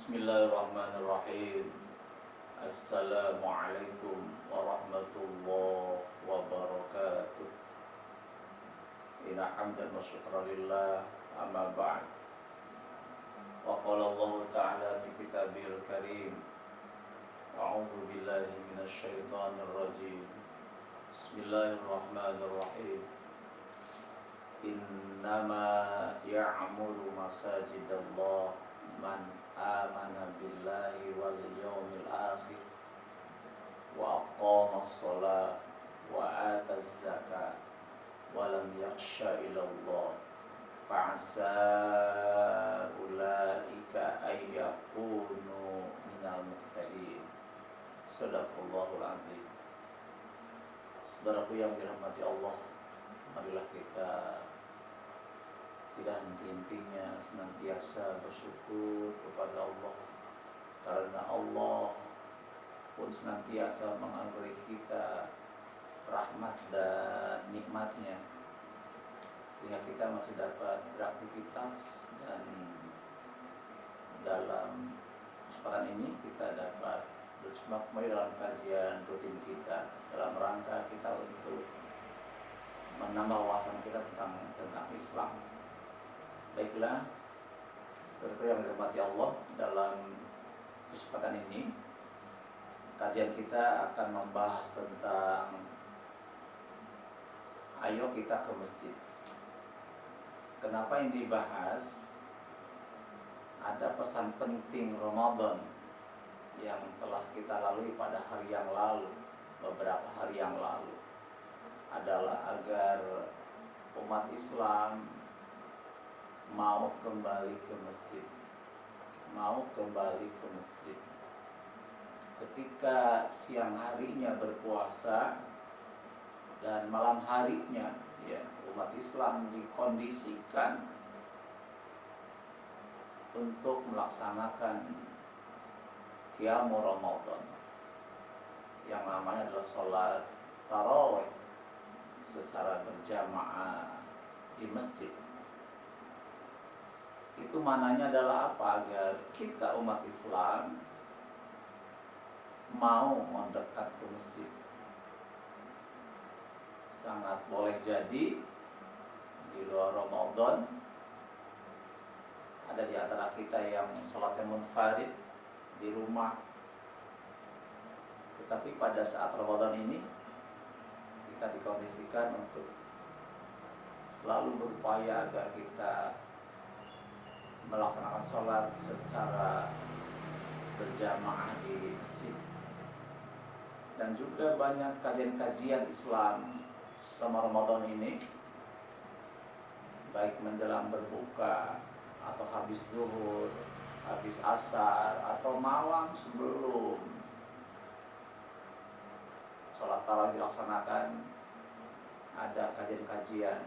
Bismillahirrahmanirrahim. Assalamualaikum warahmatullahi wabarakatuh. Inna hamdan wa syukran lillah, amma ba'd. Wa qala Allah ta'ala fi kitabihil karim, a'udzu billahi minasy syaithanir rajim. Bismillahirrahmanirrahim. Innama ya'muru masajidallah man amana billahi wal yawmil akhir wa aqama as-salat wa ata az-zakat wa lam yakhsha illa Allah fa'asa ulaika ay yakunu minal muhtadin. Shadaqallahul azim. Saudaraku yang dirahmati Allah, marilah kita tidak henti-hentinya senantiasa bersyukur kepada Allah, karena Allah pun senantiasa menganugerahi kita rahmat dan nikmatnya, sehingga kita masih dapat beraktivitas, dan dalam kesempatan ini kita dapat berjumpa kembali dalam kajian rutin kita dalam rangka kita untuk menambah wawasan kita tentang Islam. Baiklah, saudara yang dirahmati Allah, dalam kesempatan ini kajian kita akan membahas tentang ayo kita ke masjid. Kenapa ini dibahas? Ada pesan penting Ramadan yang telah kita lalui pada hari yang lalu, beberapa hari yang lalu, adalah agar umat Islam mau kembali ke masjid, ketika siang harinya berpuasa dan malam harinya umat Islam dikondisikan untuk melaksanakan Qiyamul Ramadan, yang namanya adalah sholat tarawih secara berjamaah di masjid. Itu mananya adalah apa? Agar kita umat Islam mau mendekat ke masjid. Sangat boleh jadi di luar Ramadan ada di antara kita yang sholatnya munfarid di rumah, tetapi pada saat Ramadan ini kita dikondisikan untuk selalu berupaya agar kita melaksanakan sholat secara berjamaah di masjid. Dan juga banyak kajian-kajian Islam selama Ramadan ini, baik menjelang berbuka atau habis zuhur, habis asar, atau malam sebelum sholat tarawih dilaksanakan, ada kajian-kajian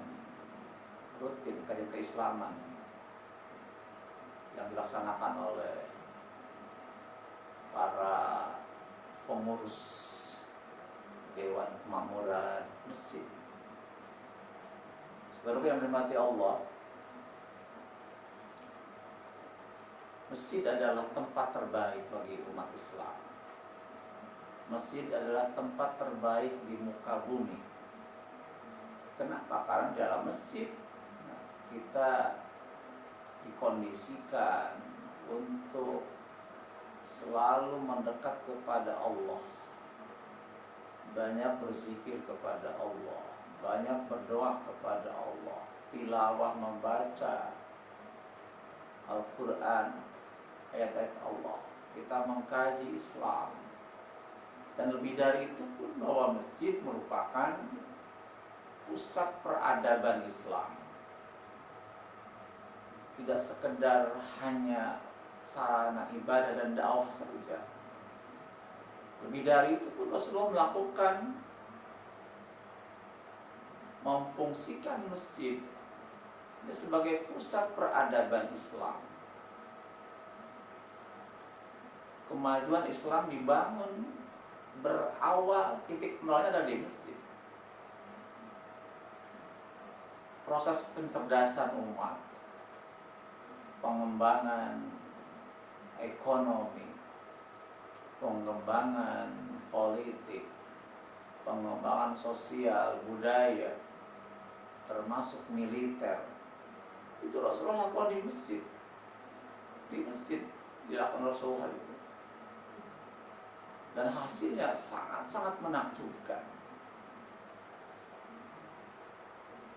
rutin, kajian keislaman yang dilaksanakan oleh para pengurus Dewan Kemakmuran Masjid. Saudara yang dirahmati Allah, masjid adalah tempat terbaik bagi umat Islam. Masjid adalah tempat terbaik di muka bumi. Kenapa? Karena dalam masjid kita dikondisikan untuk selalu mendekat kepada Allah, banyak berzikir kepada Allah, banyak berdoa kepada Allah, tilawah, membaca Al-Quran, ayat-ayat Allah, kita mengkaji Islam. Dan lebih dari itu pun, bahwa masjid merupakan pusat peradaban Islam, tidak sekedar hanya sarana ibadah dan dakwah saja. Lebih dari itu pun, Rasulullah memfungsikan masjid sebagai pusat peradaban Islam. Kemajuan Islam dibangun berawal, titik nolnya ada di masjid. Proses pencerdasan umat, pengembangan ekonomi, pengembangan politik, pengembangan sosial, budaya, termasuk militer. Itu Rasulullah lakukan di masjid. Di masjid dilakukan Rasulullah itu. Dan hasilnya sangat-sangat menakjubkan.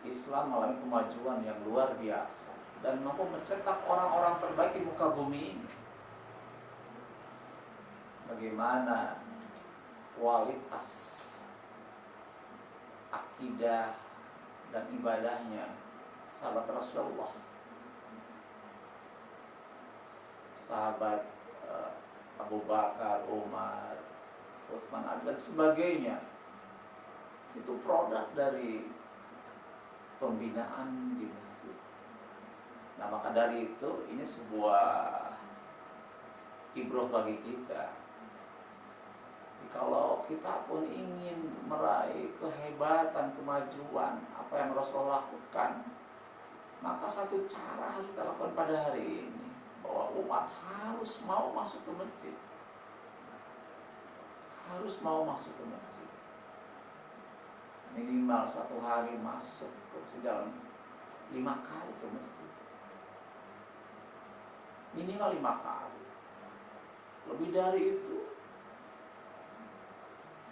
Islam mengalami kemajuan yang luar biasa dan mampu mencetak orang-orang terbaik di muka bumi ini. Bagaimana kualitas akidah dan ibadahnya sahabat Rasulullah, sahabat Abu Bakar, Umar, Utsman, Ali dan sebagainya. Itu produk dari pembinaan di masjid. Nah, maka dari itu ini sebuah ibrah bagi kita. Kalau kita pun ingin meraih kehebatan, kemajuan apa yang Rasulullah lakukan, maka satu cara harus kita lakukan pada hari ini, bahwa umat harus mau masuk ke masjid. Harus mau masuk ke masjid. Minimal satu hari masuk ke dalam 5 kali ke masjid. Minimal 5 kali. Lebih dari itu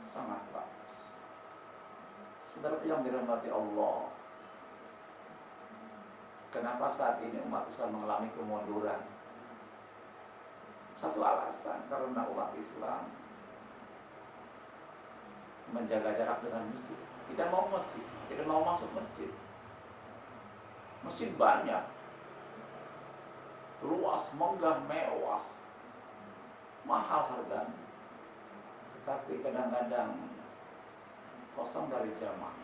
sangat bagus. Saudara yang dirahmati Allah, kenapa saat ini umat Islam mengalami kemunduran? Satu alasan, karena umat Islam menjaga jarak dengan masjid. Tidak mau masjid, tidak mau masuk masjid. Masjid banyak, luas, megah, mewah, mahal harganya, tetapi kadang-kadang kosong dari jamaah.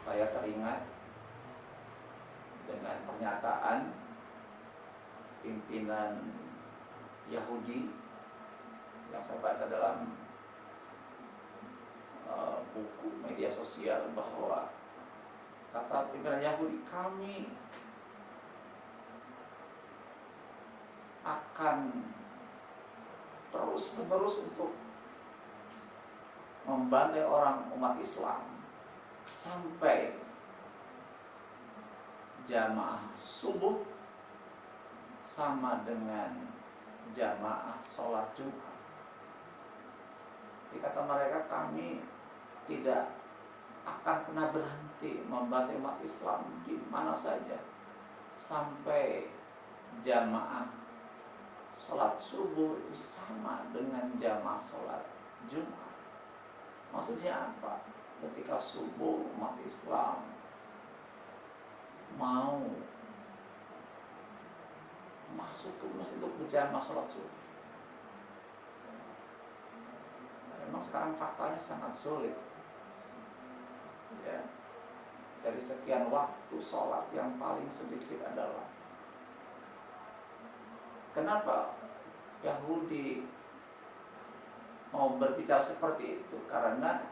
Saya teringat dengan pernyataan pimpinan Yahudi yang saya baca dalam buku media sosial, bahwa kata pimpinan Yahudi, kami akan terus-menerus untuk membantai orang umat Islam sampai jamaah subuh sama dengan jamaah sholat Jumat. Jadi kata mereka, kami tidak akan pernah berhenti membantai umat Islam di mana saja sampai jamaah sholat subuh itu sama dengan jamaah sholat Jumat. Maksudnya apa? Ketika subuh umat Islam mau masuk ke masjid untuk berjamaah sholat subuh. Memang sekarang faktanya sangat sulit. Ya, dari sekian waktu sholat yang paling sedikit adalah, kenapa Yahudi mau berbicara seperti itu? Karena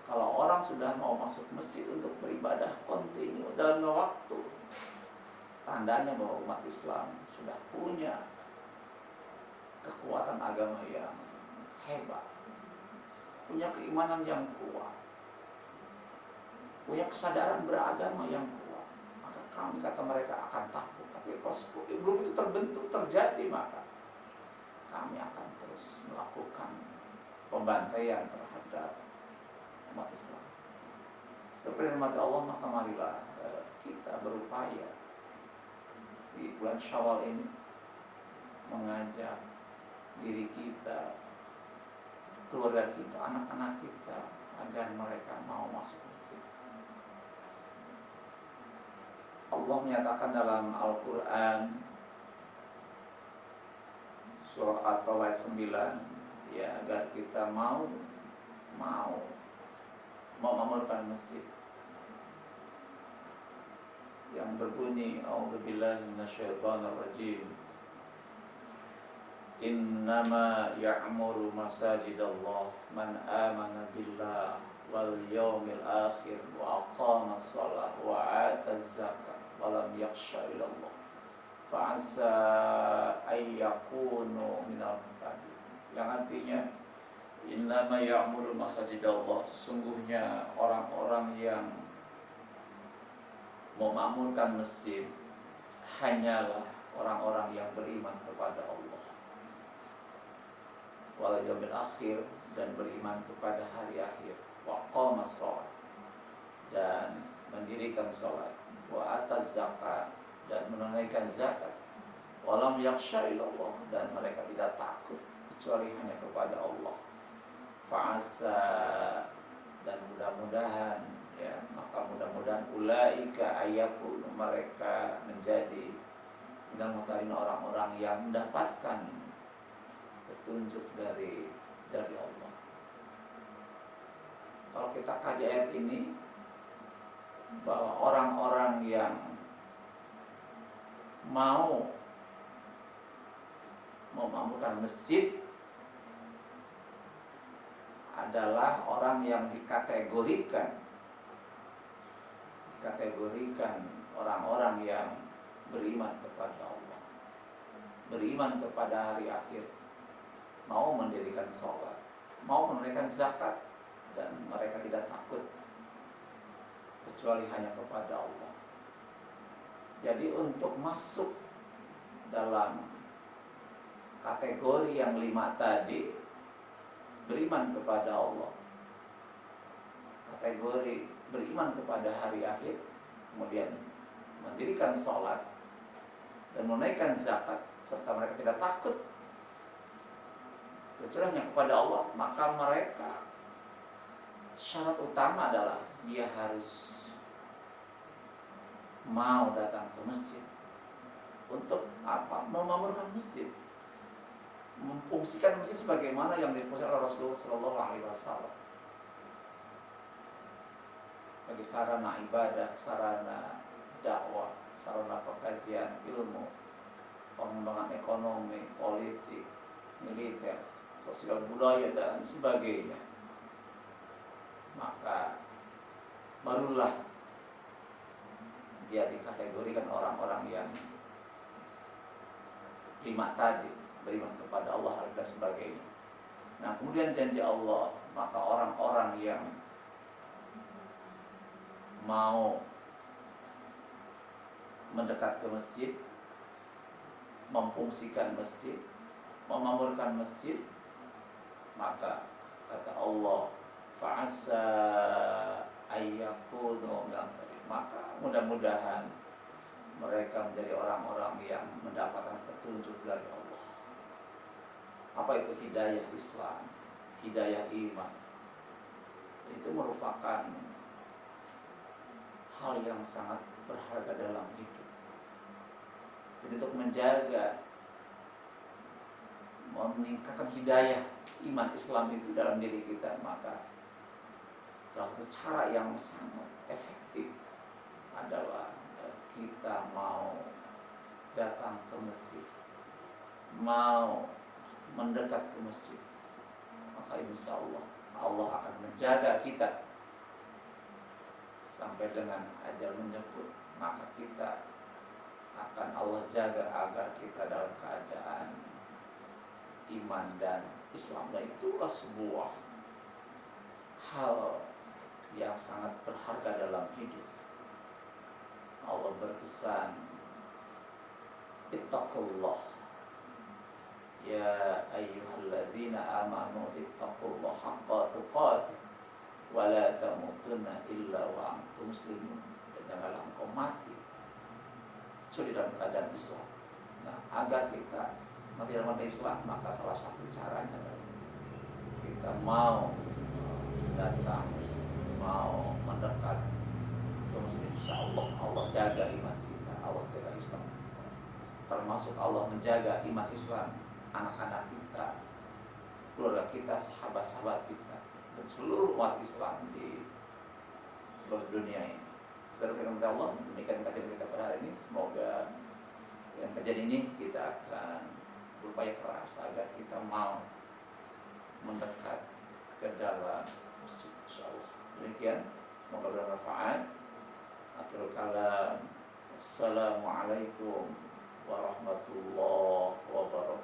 kalau orang sudah mau masuk masjid untuk beribadah kontinu dalam waktu, tandanya bahwa umat Islam sudah punya kekuatan agama yang hebat, punya keimanan yang kuat, punya kesadaran beragama yang kuat. Maka kami, kata mereka, akan takut. Tapi kalau belum itu terbentuk, terjadi, maka kami akan terus melakukan pembantaian terhadap umat Islam. Seperti mati Allah, maka marilah kita berupaya di bulan Syawal ini mengajak diri kita, keluarga kita, anak-anak kita, agar mereka mau masuk masjid. Allah menyatakan dalam Al-Quran surah At-Taubah ayat 9, ya, agar kita mau memakmurkan masjid, yang berbunyi, a'udzubillahi minasyaitonir rajim, innama ya'muru masajidallah man amana billah wal yawmil akhir wa aqama shalah wa ata zakah wa lam yakhsha ilallah. fa'asa ayyakunu minal muhtadin, yang artinya innama ya'muru masajidallah, sesungguhnya orang-orang yang memakmurkan masjid hanyalah orang-orang yang beriman kepada Allah wal yaumil akhir, dan beriman kepada hari akhir, wa qama shalah, dan mendirikan salat, wa ataz zakat, dan menunaikan zakat, walam yakhsha illallah, dan mereka tidak takut kecuali hanya kepada Allah. Fa'asa, dan mudah-mudahan, ya, maka mudah-mudahan ulaika ayakun, mereka menjadi dan mengetahui orang-orang yang mendapatkan petunjuk dari Allah. Kalau kita kaji ayat ini, bahwa orang-orang yang mau memakmurkan masjid adalah orang yang dikategorikan orang-orang yang beriman kepada Allah, beriman kepada hari akhir, mau mendirikan sholat, mau menunaikan zakat, dan mereka tidak takut kecuali hanya kepada Allah. Jadi untuk masuk dalam kategori yang 5 tadi, beriman kepada Allah, kategori beriman kepada hari akhir, kemudian mendirikan sholat dan menunaikan zakat, serta mereka tidak takut kecuali hanya kepada Allah, maka mereka syarat utama adalah dia harus mau datang ke masjid. Untuk apa? Memakmurkan masjid, memfungsikan masjid sebagaimana yang difungsikan oleh Rasulullah SAW bagi sarana ibadah, sarana dakwah, sarana pengkajian ilmu, pengembangan ekonomi, politik, militer, sosial budaya, dan sebagainya. Maka barulah dia dikategorikan orang-orang yang 5 tadi, beriman kepada Allah dan sebagainya. Nah, kemudian janji Allah, maka orang-orang yang mau mendekat ke masjid, memfungsikan masjid, memakmurkan masjid, maka kata Allah, fa'asa ayyakunu minal muhtadin, maka mudah-mudahan mereka menjadi orang-orang yang mendapatkan petunjuk dari Allah. Apa itu hidayah Islam, hidayah iman? Itu merupakan hal yang sangat berharga dalam hidup. Jadi untuk menjaga, meningkatkan hidayah iman Islam itu dalam diri kita, maka salah satu cara yang sangat efektif adalah kita mau datang ke masjid, mau mendekat ke masjid. Maka insya Allah Allah akan menjaga kita sampai dengan ajal menjemput. Maka kita akan Allah jaga agar kita dalam keadaan iman dan Islam. Dan itulah sebuah hal yang sangat berharga dalam hidup. Allah berpesan, ittaqullah ya ayyuhalladzina amanu ittaqullaha haqqa tuqatih wa la tamutunna illa wa antum muslimun. Dan janganlah engkau mati kecuali dalam keadaan Islam. Nah, agar kita mati dalam keadaan Islam, maka salah satu caranya adalah kita mau datang, mau mendekat ke masjid. Insyaallah Allah jaga iman kita, Allah jaga Islam. Termasuk Allah menjaga iman Islam anak-anak kita, keluarga kita, sahabat-sahabat kita, dan seluruh umat Islam di seluruh dunia ini. Saudara firman Allah, demikian kajian kita pada hari ini. Semoga dengan kajian ini kita akan berupaya keras agar kita mau mendekat ke dalam masjid, insyaallah. Demikian, semoga bermanfaat. Akhirul kalam. Assalamualaikum warahmatullahi wabarakatuh.